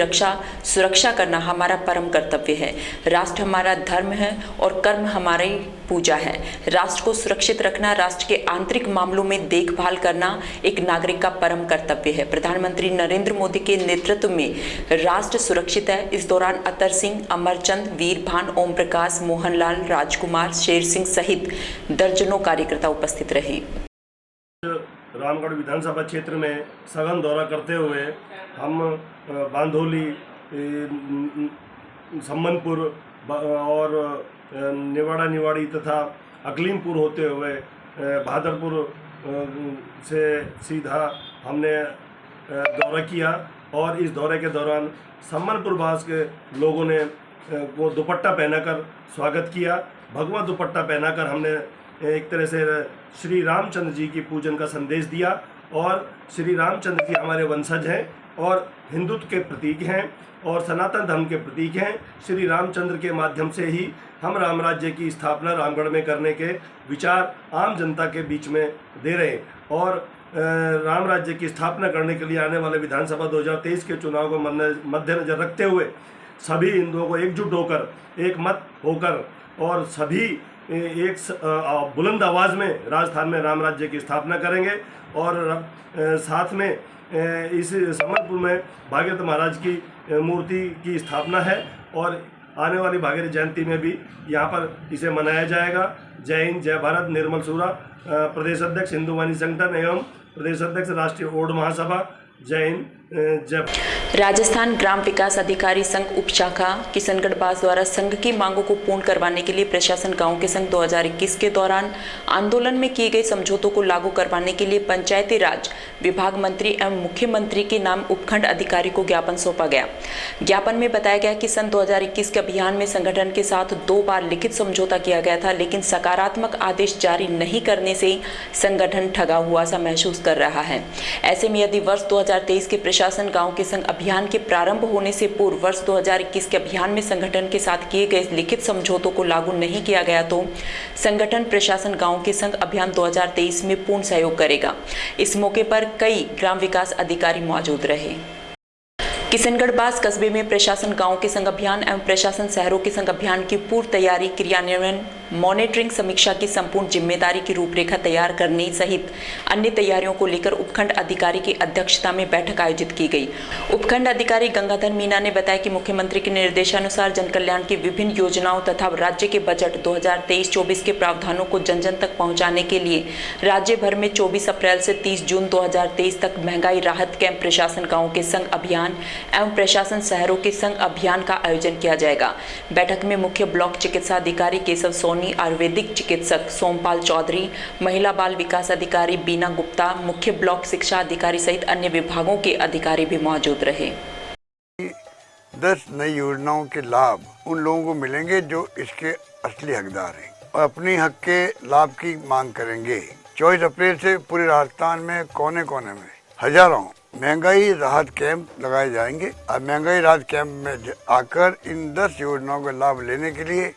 सुरक्षा करना हमारा परम कर्तव्य है। राष्ट्र हमारा धर्म है और कर्म हमारी पूजा है। राष्ट्र को सुरक्षित रखना, राष्ट्र के आंतरिक मामलों में देखभाल करना एक नागरिक का परम कर्तव्य है। प्रधानमंत्री नरेंद्र मोदी के नेतृत्व में राष्ट्र सुरक्षित है। इस दौरान अतर सिंह, अमरचंद, वीरभान, ओम प्रकाश, मोहनलाल, राजकुमार, शेर सिंह सहित दर्जनों कार्यकर्ता उपस्थित रहे। रामगढ़ विधानसभा क्षेत्र में सघन दौरा करते हुए हम बांधोली, सम्मनपुर और निवाड़ी तथा अकलीमपुर होते हुए बहादुरपुर से सीधा हमने दौरा किया और इस दौरे के दौरान सम्मनपुर वास के लोगों ने वो दुपट्टा पहनाकर स्वागत किया। भगवा दुपट्टा पहनाकर हमने एक तरह से श्री रामचंद्र जी की पूजन का संदेश दिया और श्री रामचंद्र जी हमारे वंशज हैं और हिंदुत्व के प्रतीक हैं और सनातन धर्म के प्रतीक हैं। श्री रामचंद्र के माध्यम से ही हम राम राज्य की स्थापना रामगढ़ में करने के विचार आम जनता के बीच में दे रहे हैं और राम राज्य की स्थापना करने के लिए आने वाले विधानसभा 2023 के चुनाव को मद्देनजर रखते हुए सभी हिंदुओं को एकजुट होकर, एक मत होकर और सभी एक बुलंद आवाज़ में राजस्थान में राम राज्य की स्थापना करेंगे। और साथ में इस सम्मनपुर में भागीरथ महाराज की मूर्ति की स्थापना है और आने वाली भागीरथ जयंती में भी यहाँ पर इसे मनाया जाएगा। जय हिंद, जय भारत। निर्मल सूरा, प्रदेश अध्यक्ष हिंदू वाहिनी संगठन एवं प्रदेश अध्यक्ष राष्ट्रीय ओड महासभा। जय हिंद, जय। राजस्थान ग्राम विकास अधिकारी संघ उपशाखा किशनगढ़ बास द्वारा संघ की मांगों को पूर्ण करवाने के लिए प्रशासन गांव के संघ 2021 के दौरान आंदोलन में किए गए समझौतों को लागू करवाने के लिए पंचायती राज विभाग मंत्री एवं मुख्यमंत्री के नाम उपखंड अधिकारी को ज्ञापन सौंपा गया। ज्ञापन में बताया गया कि सन 2021 के अभियान में संगठन के साथ 2 बार लिखित समझौता किया गया था, लेकिन सकारात्मक आदेश जारी नहीं करने से संगठन ठगा हुआ सा महसूस कर रहा है। ऐसे में यदि वर्ष 2023 के प्रशासन गांव के संघ अभियान के प्रारंभ होने से पूर्व वर्ष 2021 के अभियान में संगठन के साथ किए गए लिखित समझौतों को लागू नहीं किया गया तो संगठन प्रशासन गांव के संघ अभियान 2023 में पूर्ण सहयोग करेगा। इस मौके पर कई ग्राम विकास अधिकारी मौजूद रहे। किशनगढ़ बास कस्बे में प्रशासन गांव के संघ अभियान एवं प्रशासन शहरों के संघ अभियान की पूर्व तैयारी क्रियान्वयन मॉनिटरिंग समीक्षा की संपूर्ण जिम्मेदारी की रूपरेखा तैयार करने सहित अन्य तैयारियों को लेकर उपखंड अधिकारी की अध्यक्षता में बैठक आयोजित की गई। उपखंड अधिकारी गंगाधर मीना ने बताया कि मुख्यमंत्री के निर्देशानुसार जन कल्याण की विभिन्न योजनाओं तथा राज्य के बजट 2023-24 के प्रावधानों को जन जन तक पहुंचाने के लिए राज्य भर में 24 अप्रैल से 30 जून 2023 तक महंगाई राहत कैंप, प्रशासन गांवों के संग अभियान एवं प्रशासन शहरों के संग अभियान का आयोजन किया जाएगा। बैठक में मुख्य ब्लॉक चिकित्सा अधिकारी केशव सोनी, आयुर्वेदिक चिकित्सक सोमपाल चौधरी, महिला बाल विकास अधिकारी बीना गुप्ता, मुख्य ब्लॉक शिक्षा अधिकारी सहित अन्य विभागों के अधिकारी भी मौजूद रहे। 10 नई योजनाओं के लाभ उन लोगों को मिलेंगे जो इसके असली हकदार हैं और अपनी हक के लाभ की मांग करेंगे। 24 अप्रैल से पूरे राजस्थान में कोने कोने में हजारों महंगाई राहत कैंप लगाए जाएंगे और महंगाई राहत कैंप में आकर इन 10 योजनाओं का लाभ लेने के लिए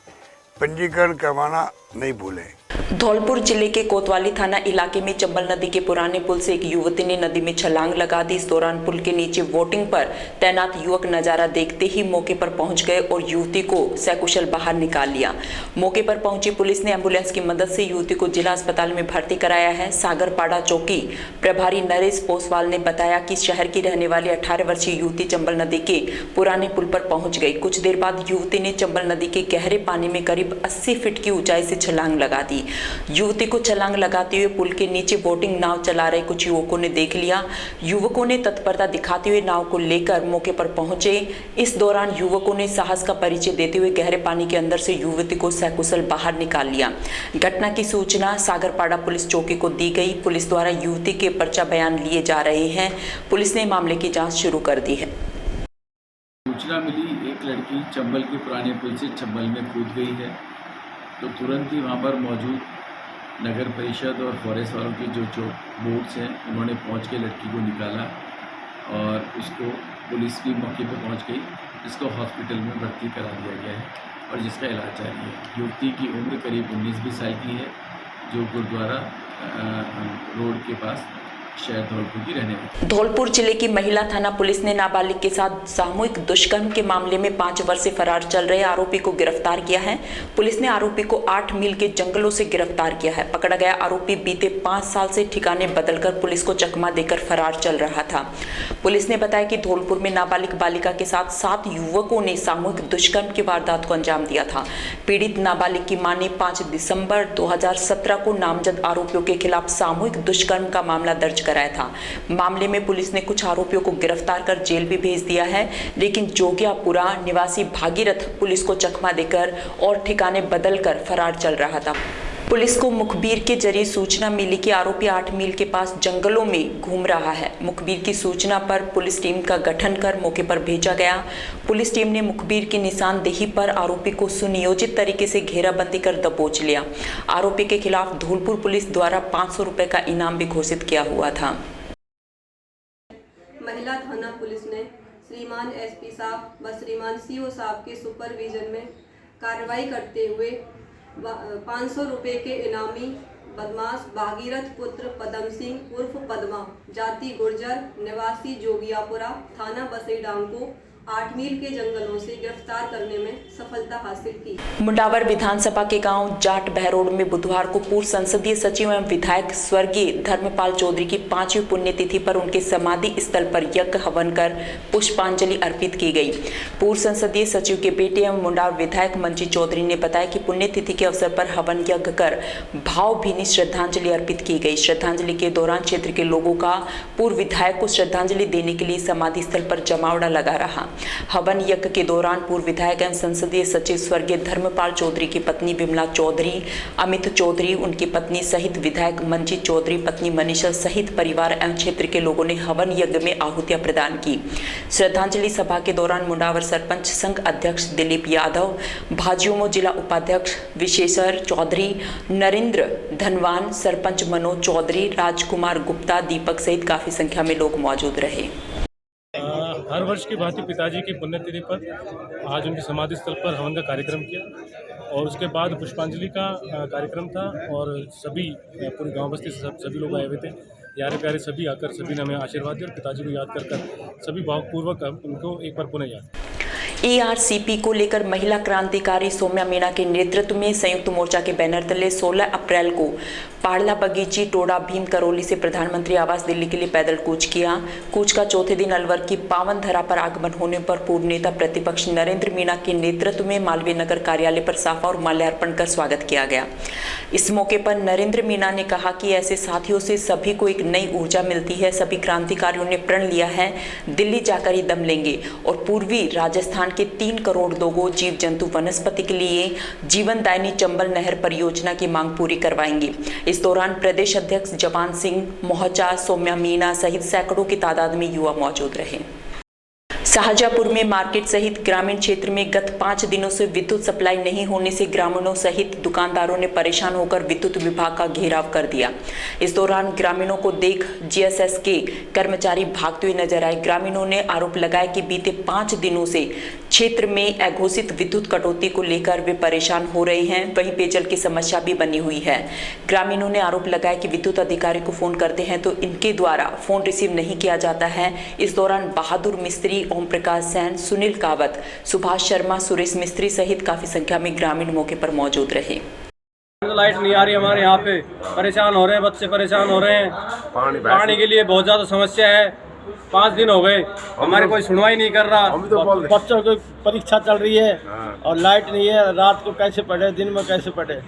पंजीकरण करवाना नहीं भूलें। धौलपुर जिले के कोतवाली थाना इलाके में चंबल नदी के पुराने पुल से एक युवती ने नदी में छलांग लगा दी। इस दौरान पुल के नीचे वोटिंग पर तैनात युवक नजारा देखते ही मौके पर पहुंच गए और युवती को सकुशल बाहर निकाल लिया। मौके पर पहुंची पुलिस ने एम्बुलेंस की मदद से युवती को जिला अस्पताल में भर्ती कराया है। सागरपाड़ा चौकी प्रभारी नरेश पोसवाल ने बताया कि शहर की रहने वाली 18 वर्षीय युवती चंबल नदी के पुराने पुल पर पहुंच गई। कुछ देर बाद युवती ने चंबल नदी के गहरे पानी में करीब 80 फीट की ऊंचाई से छलांग लगा दी। युवती को छलांग लगाते हुए पुल के नीचे बोटिंग नाव चला रहे कुछ युवकों ने देख लिया। युवकों ने तत्परता दिखाते हुए नाव को लेकर मौके पर पहुंचे। इस दौरान युवकों ने साहस का परिचय देते हुए गहरे पानी के अंदर से युवती को सकुशल बाहर निकाल लिया। घटना की सूचना सागरपाड़ा पुलिस चौकी को दी गई। पुलिस द्वारा युवती के पर्चा बयान लिए जा रहे हैं। पुलिस ने मामले की जाँच शुरू कर दी है। सूचना मिली एक लड़की चंबल के पुराने पुल से चंबल में कूद गई है, तो तुरंत ही वहाँ पर मौजूद नगर परिषद और फॉरेस्ट वालों के जो बोट्स हैं उन्होंने पहुँच के लड़की को निकाला और उसको पुलिस भी मौके पर पहुँच गई, इसको हॉस्पिटल में भर्ती करा दिया गया है और जिसका इलाज जारी है। युवती की उम्र करीब 19-20 साल की है, जो गुरुद्वारा रोड के पास शहर धौलपुर की रहने वाली। धौलपुर जिले की महिला थाना पुलिस ने नाबालिग के साथ सामूहिक दुष्कर्म के मामले में 5 वर्ष से फरार चल रहे आरोपी को गिरफ्तार किया है। पुलिस ने आरोपी को 8 मील के जंगलों से गिरफ्तार किया है। पकड़ा गया आरोपी बीते 5 साल से ठिकाने बदलकर पुलिस को चकमा देकर फरार चल रहा था। पुलिस ने बताया कि धौलपुर में नाबालिग बालिका के साथ 7 युवकों ने सामूहिक दुष्कर्म की वारदात को अंजाम दिया था। पीड़ित नाबालिग की मां ने 5 दिसंबर 2017 को नामजद आरोपियों के खिलाफ सामूहिक दुष्कर्म का मामला दर्ज कराया था। मामले में पुलिस ने कुछ आरोपियों को गिरफ्तार कर जेल भी भेज दिया है, लेकिन जोगियापुरा निवासी भागीरथ पुलिस को चकमा देकर और ठिकाने बदलकर फरार चल रहा था। पुलिस को मुखबिर के जरिए सूचना मिली कि आरोपी 8 मील के पास जंगलों में घूम रहा है। मुखबिर की सूचना पर पुलिस टीम का गठन कर मौके पर भेजा गया। पुलिस टीम ने मुखबिर की निशानदेही पर आरोपी को सुनियोजित तरीके से घेराबंदी कर दबोच लिया। आरोपी के खिलाफ धौलपुर पुलिस द्वारा 500 रुपए का इनाम भी घोषित किया हुआ था। महिला थाना पुलिस ने श्रीमान एसपी साहब व श्रीमान सीओ साहब के सुपरविजन में कार्रवाई करते हुए 500 रुपए के इनामी बदमाश भागीरथ पुत्र पदम सिंह उर्फ पद्मा, जाति गुर्जर, निवासी जोगियापुरा, थाना बसईडांग को 8 मील के जंगलों से गिरफ्तार करने में सफलता हासिल की। मुंडावर विधानसभा के गांव जाट बहरोड में बुधवार को पूर्व संसदीय सचिव एवं विधायक स्वर्गीय धर्मपाल चौधरी की 5वीं पुण्यतिथि पर उनके समाधि स्थल पर यज्ञ हवन कर पुष्पांजलि अर्पित की गई। पूर्व संसदीय सचिव के बेटे एवं मुंडावर विधायक मंजी चौधरी ने बताया कि पुण्यतिथि के अवसर पर हवन यज्ञ कर भावभीनी श्रद्धांजलि अर्पित की गई। श्रद्धांजलि के दौरान क्षेत्र के लोगों का पूर्व विधायक को श्रद्धांजलि देने के लिए समाधि स्थल पर जमावड़ा लगा रहा। हवन यज्ञ के दौरान पूर्व विधायक एवं संसदीय सचिव स्वर्गीय धर्मपाल चौधरी की पत्नी विमला चौधरी, अमित चौधरी, उनकी पत्नी सहित विधायक मंजीत चौधरी, पत्नी मनीषा सहित परिवार एवं क्षेत्र के लोगों ने हवन यज्ञ में आहुतियां प्रदान की। श्रद्धांजलि सभा के दौरान मुंडावर सरपंच संघ अध्यक्ष दिलीप यादव, भाजियोमो जिला उपाध्यक्ष विशेषर चौधरी, नरेंद्र धनवान, सरपंच मनोज चौधरी, राजकुमार गुप्ता, दीपक सहित काफी संख्या में लोग मौजूद रहे। हर वर्ष की भांति पिताजी की पुण्यतिथि पर आज उनकी समाधि स्थल पर हवन का कार्यक्रम किया और उसके बाद पुष्पांजलि का कार्यक्रम था और सभी पूरे गांव बस्ती से सभी लोग आए हुए थे। यारे प्यारे सभी आकर सभी ने हमें आशीर्वाद दिया और पिताजी को याद कर सभी भावपूर्वक उनको एक बार पुनः याद। ARCP को लेकर महिला क्रांतिकारी सौम्या मीणा के नेतृत्व में संयुक्त मोर्चा के बैनर तले 16 अप्रैल को पाड़ला बगीची टोडा भीम करौली से प्रधानमंत्री आवास दिल्ली के लिए पैदल कूच किया। कूच का चौथे दिन अलवर की पावन धरा पर आगमन होने पर पूर्व नेता प्रतिपक्ष नरेंद्र मीणा के नेतृत्व में मालवीय नगर कार्यालय पर साफा और माल्यार्पण कर स्वागत किया गया। इस मौके पर नरेंद्र मीणा ने कहा कि ऐसे साथियों से सभी को एक नई ऊर्जा मिलती है। सभी क्रांतिकारियों ने प्रण लिया है दिल्ली जाकर ही दम लेंगे और पूर्वी राजस्थान के 3 करोड़ लोगों जीव जंतु वनस्पति के लिए जीवनदायिनी चंबल नहर परियोजना की मांग पूरी करवाएंगे। इस दौरान प्रदेश अध्यक्ष जवान सिंह मोहचा, सौम्या मीणा सहित सैकड़ों की तादाद में युवा मौजूद रहे। शाहजहांपुर में मार्केट सहित ग्रामीण क्षेत्र में गत 5 दिनों से विद्युत सप्लाई नहीं होने से ग्रामीणों सहित दुकानदारों ने परेशान होकर विद्युत विभाग का घेराव कर दिया। इस दौरान ग्रामीणों को देख GSS के कर्मचारी भागते हुए नजर आए। ग्रामीणों ने आरोप लगाया कि बीते 5 दिनों से क्षेत्र में अघोषित विद्युत कटौती को लेकर वे परेशान हो रहे हैं। वहीं पेयजल की समस्या भी बनी हुई है। ग्रामीणों ने आरोप लगाया कि विद्युत अधिकारी को फोन करते हैं तो इनके द्वारा फोन रिसीव नहीं किया जाता है। इस दौरान बहादुर मिस्त्री, ओम प्रकाश सैन, सुनील कावत, सुभाष शर्मा, सुरेश मिस्त्री सहित काफी संख्या में ग्रामीण मौके पर मौजूद रहे। लाइट नहीं आ रही हमारे यहाँ पे, परेशान हो रहे हैं, बच्चे परेशान हो रहे हैं। पानी के लिए बहुत ज्यादा समस्या है। 5 दिन हो गए, हमारे कोई सुनवाई नहीं कर रहा। बच्चों की परीक्षा चल रही है और लाइट नहीं है। रात को कैसे पढ़े, दिन में कैसे पढ़े।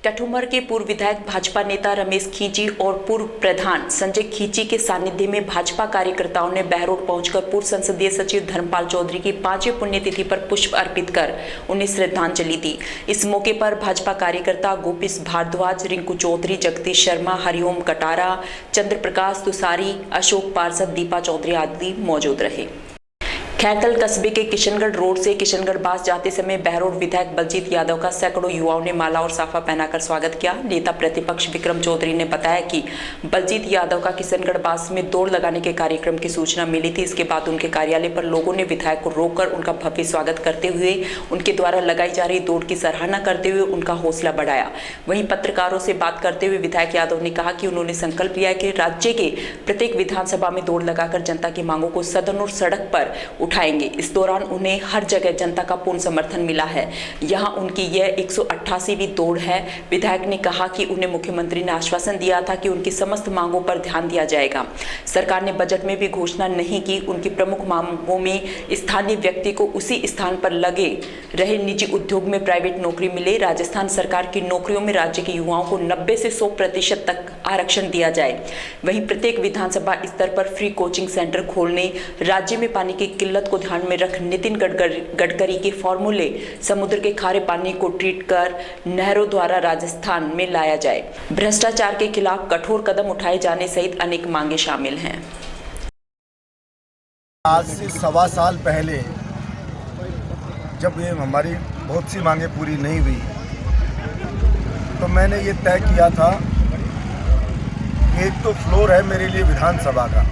कठुमर के पूर्व विधायक भाजपा नेता रमेश खींची और पूर्व प्रधान संजय खींची के सानिध्य में भाजपा कार्यकर्ताओं ने बहरोड पहुंचकर पूर्व संसदीय सचिव धर्मपाल चौधरी की 5वीं पुण्यतिथि पर पुष्प अर्पित कर उन्हें श्रद्धांजलि दी। इस मौके पर भाजपा कार्यकर्ता गोपीश भारद्वाज, रिंकू चौधरी, जगदीश शर्मा, हरिओम कटारा, चंद्र प्रकाश तुसारी, अशोक पार्षद, दीपा चौधरी आदि मौजूद रहे। खैरकल कस्बे के किशनगढ़ रोड से किशनगढ़ बास जाते समय बहरोड विधायक बलजीत यादव का सैकड़ों युवाओं ने माला और साफा पहनाकर स्वागत किया। नेता प्रतिपक्ष विक्रम चौधरी ने बताया कि बलजीत यादव का किशनगढ़ बास में दौड़ लगाने के कार्यक्रम की सूचना मिली थी। इसके बाद उनके कार्यालय पर लोगों ने विधायक को रोककर उनका भव्य स्वागत करते हुए उनके द्वारा लगाई जा रही दौड़ की सराहना करते हुए उनका हौसला बढ़ाया। वहीं पत्रकारों से बात करते हुए विधायक यादव ने कहा कि उन्होंने संकल्प लिया कि राज्य के प्रत्येक विधानसभा में दौड़ लगाकर जनता की मांगों को सदन और सड़क पर उठाएंगे। इस दौरान उन्हें हर जगह जनता का पूर्ण समर्थन मिला है। यहां उनकी यह 188वीं दौड़ है। विधायक ने कहा कि उन्हें मुख्यमंत्री ने आश्वासन दिया था कि उनकी समस्त मांगों पर ध्यान दिया जाएगा। सरकार ने बजट में भी घोषणा नहीं की। उनकी प्रमुख मांगों में स्थानीय व्यक्ति को उसी स्थान पर लगे रहे निजी उद्योग में प्राइवेट नौकरी मिले, राजस्थान सरकार की नौकरियों में राज्य के युवाओं को 90 से 100% तक आरक्षण दिया जाए। वहीं प्रत्येक विधानसभा स्तर पर फ्री कोचिंग सेंटर खोलने, राज्य में पानी की किल्लत को ध्यान में रख नितिन गडकरी के फॉर्मूले समुद्र के खारे पानी को ट्रीट कर नहरों द्वारा राजस्थान में लाया जाए, भ्रष्टाचार के खिलाफ कठोर कदम उठाए जाने सहित अनेक मांगे शामिल हैं। आज से 1.25 साल पहले जब ये हमारी बहुत सी मांगे पूरी नहीं हुई तो मैंने ये तय किया था, एक तो फ्लोर है मेरे लिए विधानसभा का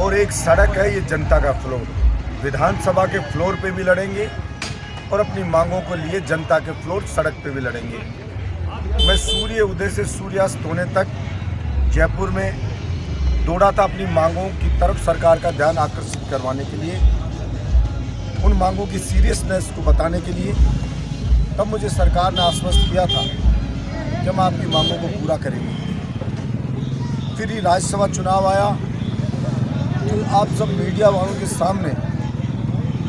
और एक सड़क है ये जनता का फ्लोर। विधानसभा के फ्लोर पे भी लड़ेंगे और अपनी मांगों को लिए जनता के फ्लोर सड़क पे भी लड़ेंगे। मैं सूर्य उदय से सूर्यास्त होने तक जयपुर में दौड़ा था अपनी मांगों की तरफ सरकार का ध्यान आकर्षित करवाने के लिए, उन मांगों की सीरियसनेस को बताने के लिए। तब मुझे सरकार ने आश्वस्त किया था कि हम आपकी मांगों को पूरा करेंगे। फिर ही राज्यसभा चुनाव आया तो आप सब मीडिया वालों के सामने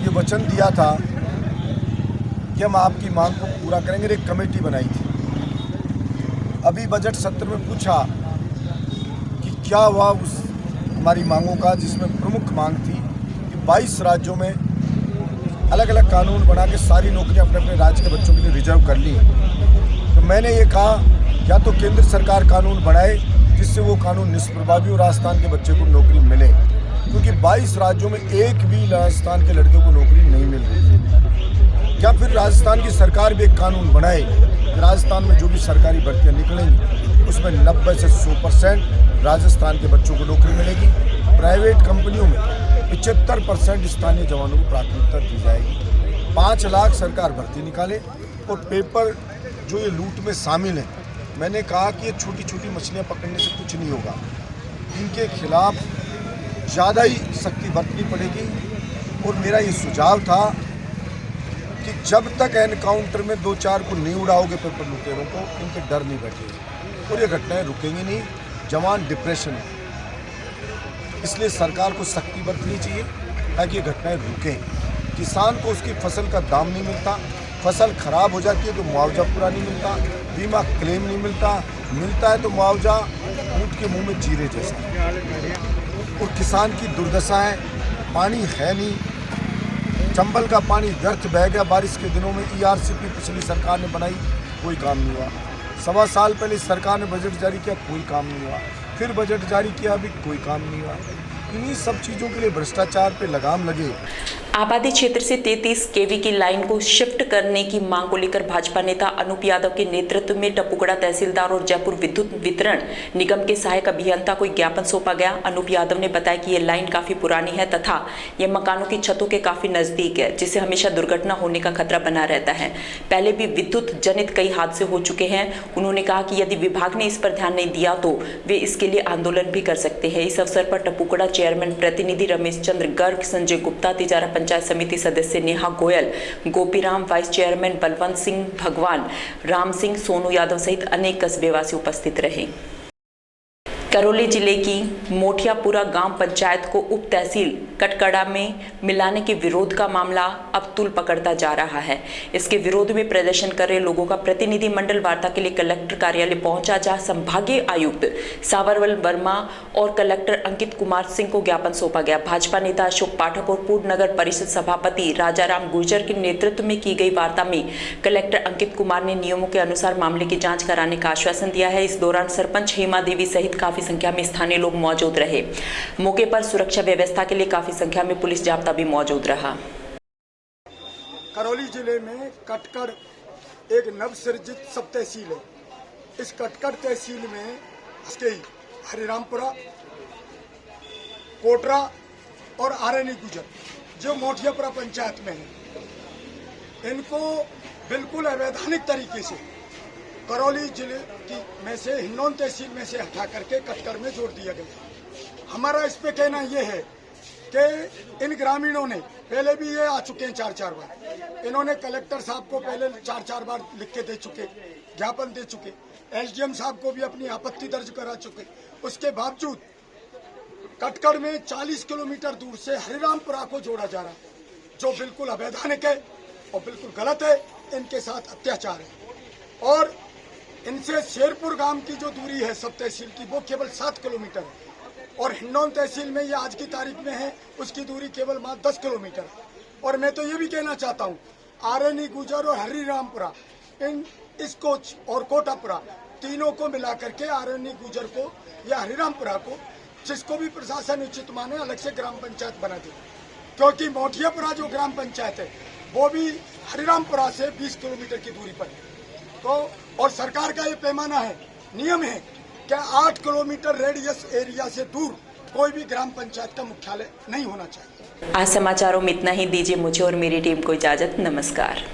ये वचन दिया था कि हम आपकी मांग को पूरा करेंगे। एक कमेटी बनाई थी। अभी बजट सत्र में पूछा कि क्या हुआ उस हमारी मांगों का, जिसमें प्रमुख मांग थी कि 22 राज्यों में अलग अलग कानून बना के सारी नौकरियां अपने अपने राज्य के बच्चों के लिए रिजर्व कर ली। तो मैंने ये कहा या तो केंद्र सरकार कानून बनाए जिससे वो कानून निष्प्रभावी और राजस्थान के बच्चे को नौकरी मिले, क्योंकि 22 राज्यों में एक भी राजस्थान के लड़कियों को नौकरी नहीं मिल रही है। क्या फिर राजस्थान की सरकार भी एक कानून बनाए कि राजस्थान में जो भी सरकारी भर्तियाँ निकलेंगी उसमें 90 से 100% राजस्थान के बच्चों को नौकरी मिलेगी। प्राइवेट कंपनियों में 75% स्थानीय जवानों को प्राथमिकता दी जाएगी। 5 लाख सरकार भर्ती निकाले और पेपर जो ये लूट में शामिल हैं, मैंने कहा कि ये छोटी छोटी मछलियाँ पकड़ने से कुछ नहीं होगा, इनके खिलाफ ज़्यादा ही सख्ती बरतनी पड़ेगी। और मेरा ये सुझाव था कि जब तक एनकाउंटर में 2-4 को नहीं उड़ाओगे पेपर लुटेरों को, इनके डर नहीं बैठेगा और ये घटनाएं रुकेंगी नहीं। जवान डिप्रेशन है, इसलिए सरकार को सख्ती बरतनी चाहिए ताकि ये घटनाएं रुकें। किसान को उसकी फसल का दाम नहीं मिलता, फसल खराब हो जाती है तो मुआवजा पूरा नहीं मिलता, बीमा क्लेम नहीं मिलता, मिलता है तो मुआवजा ऊँट के मुंह में जीरे जैसा। और किसान की दुर्दशा है, पानी है नहीं, चंबल का पानी व्यर्थ बह गया बारिश के दिनों में। ERCP पिछली सरकार ने बनाई, कोई काम नहीं हुआ। 1.25 साल पहले सरकार ने बजट जारी किया, कोई काम नहीं हुआ। फिर बजट जारी किया, अभी कोई काम नहीं हुआ। इन्हीं सब चीज़ों के लिए भ्रष्टाचार पे लगाम लगे। आबादी क्षेत्र से 33 kV की लाइन को शिफ्ट करने की मांग को लेकर भाजपा नेता अनूप यादव के नेतृत्व में टपुकड़ा तहसीलदार और जयपुर विद्युत वितरण निगम के सहायक अभियंता को ज्ञापन सौंपा गया। अनूप यादव ने बताया कि ये लाइन काफी पुरानी है तथा ये मकानों की छतों के काफी नजदीक है, जिससे हमेशा दुर्घटना होने का खतरा बना रहता है। पहले भी विद्युत जनित कई हादसे हो चुके हैं। उन्होंने कहा कि यदि विभाग ने इस पर ध्यान नहीं दिया तो वे इसके लिए आंदोलन भी कर सकते हैं। इस अवसर पर टपुकड़ा चेयरमैन प्रतिनिधि रमेश चंद्र गर्ग, संजय गुप्ता, तिजारा पंचायत समिति सदस्य नेहा गोयल, गोपीराम, वाइस चेयरमैन बलवंत सिंह, भगवान राम सिंह, सोनू यादव सहित अनेक कस्बेवासी उपस्थित रहे। करौली जिले की मोठियापुरा ग्राम पंचायत को उप तहसील कटकड़ा में मिलाने के विरोध का मामला अब तूल पकड़ता जा रहा है। इसके विरोध में प्रदर्शन कर रहे लोगों का प्रतिनिधि मंडल वार्ता के लिए कलेक्टर कार्यालय पहुंचा, जहां संभागीय आयुक्त सावरवल वर्मा और कलेक्टर अंकित कुमार सिंह को ज्ञापन सौंपा गया। भाजपा नेता अशोक पाठक और पूर्व नगर परिषद सभापति राजाराम गुर्जर के नेतृत्व में की गई वार्ता में कलेक्टर अंकित कुमार ने नियमों के अनुसार मामले की जाँच कराने का आश्वासन दिया है। इस दौरान सरपंच हेमा देवी सहित काफी संख्या में स्थानीय लोग मौजूद रहे। मौके पर सुरक्षा व्यवस्था के लिए काफी संख्या में पुलिस जाब्ता भी मौजूद रहा। करौली जिले में कटकड़ एक नवसृजित सब तहसील है। इस कटकड़ तहसील में हरिरामपुरा, कोटरा और आरनी गुजर जो मोठियापुरा पंचायत में है, इनको बिल्कुल अवैधानिक तरीके से करौली जिले की में से हिंडौन तहसील में से हटा करके कटकड़ में जोड़ दिया गया। हमारा इस पे कहना यह है कि इन ग्रामीणों ने पहले भी ये आ चुके हैं 4-4 बार। इन्होंने कलेक्टर साहब को पहले 4-4 बार लिख के दे चुके, ज्ञापन दे चुके, SDM साहब को भी अपनी आपत्ति दर्ज करा चुके। उसके बावजूद कटकड़ में 40 किलोमीटर दूर से हरिरामपुरा को जोड़ा जा रहा है, जो बिल्कुल अवैधानिक है और बिल्कुल गलत है। इनके साथ अत्याचार है और इनसे शेरपुर गांव की जो दूरी है सब तहसील की, वो केवल 7 किलोमीटर है और हिंडौन तहसील में ये आज की तारीख में है, उसकी दूरी केवल मात्र 10 किलोमीटर है। और मैं तो ये भी कहना चाहता हूँ, आरनी गुजर और हरिरामपुरा इसको और कोटापुरा तीनों को मिला करके आरनी गुजर को या हरिरामपुरा को, जिसको भी प्रशासन उचित माने, अलग से ग्राम पंचायत बना दे। क्योंकि मोठियापुरा जो ग्राम पंचायत है वो भी हरिरामपुरा से 20 किलोमीटर की दूरी पर है। तो और सरकार का ये पैमाना है, नियम है कि 8 किलोमीटर रेडियस एरिया से दूर कोई भी ग्राम पंचायत का मुख्यालय नहीं होना चाहिए। आज समाचारों में इतना ही। दीजिए मुझे और मेरी टीम को इजाजत। नमस्कार।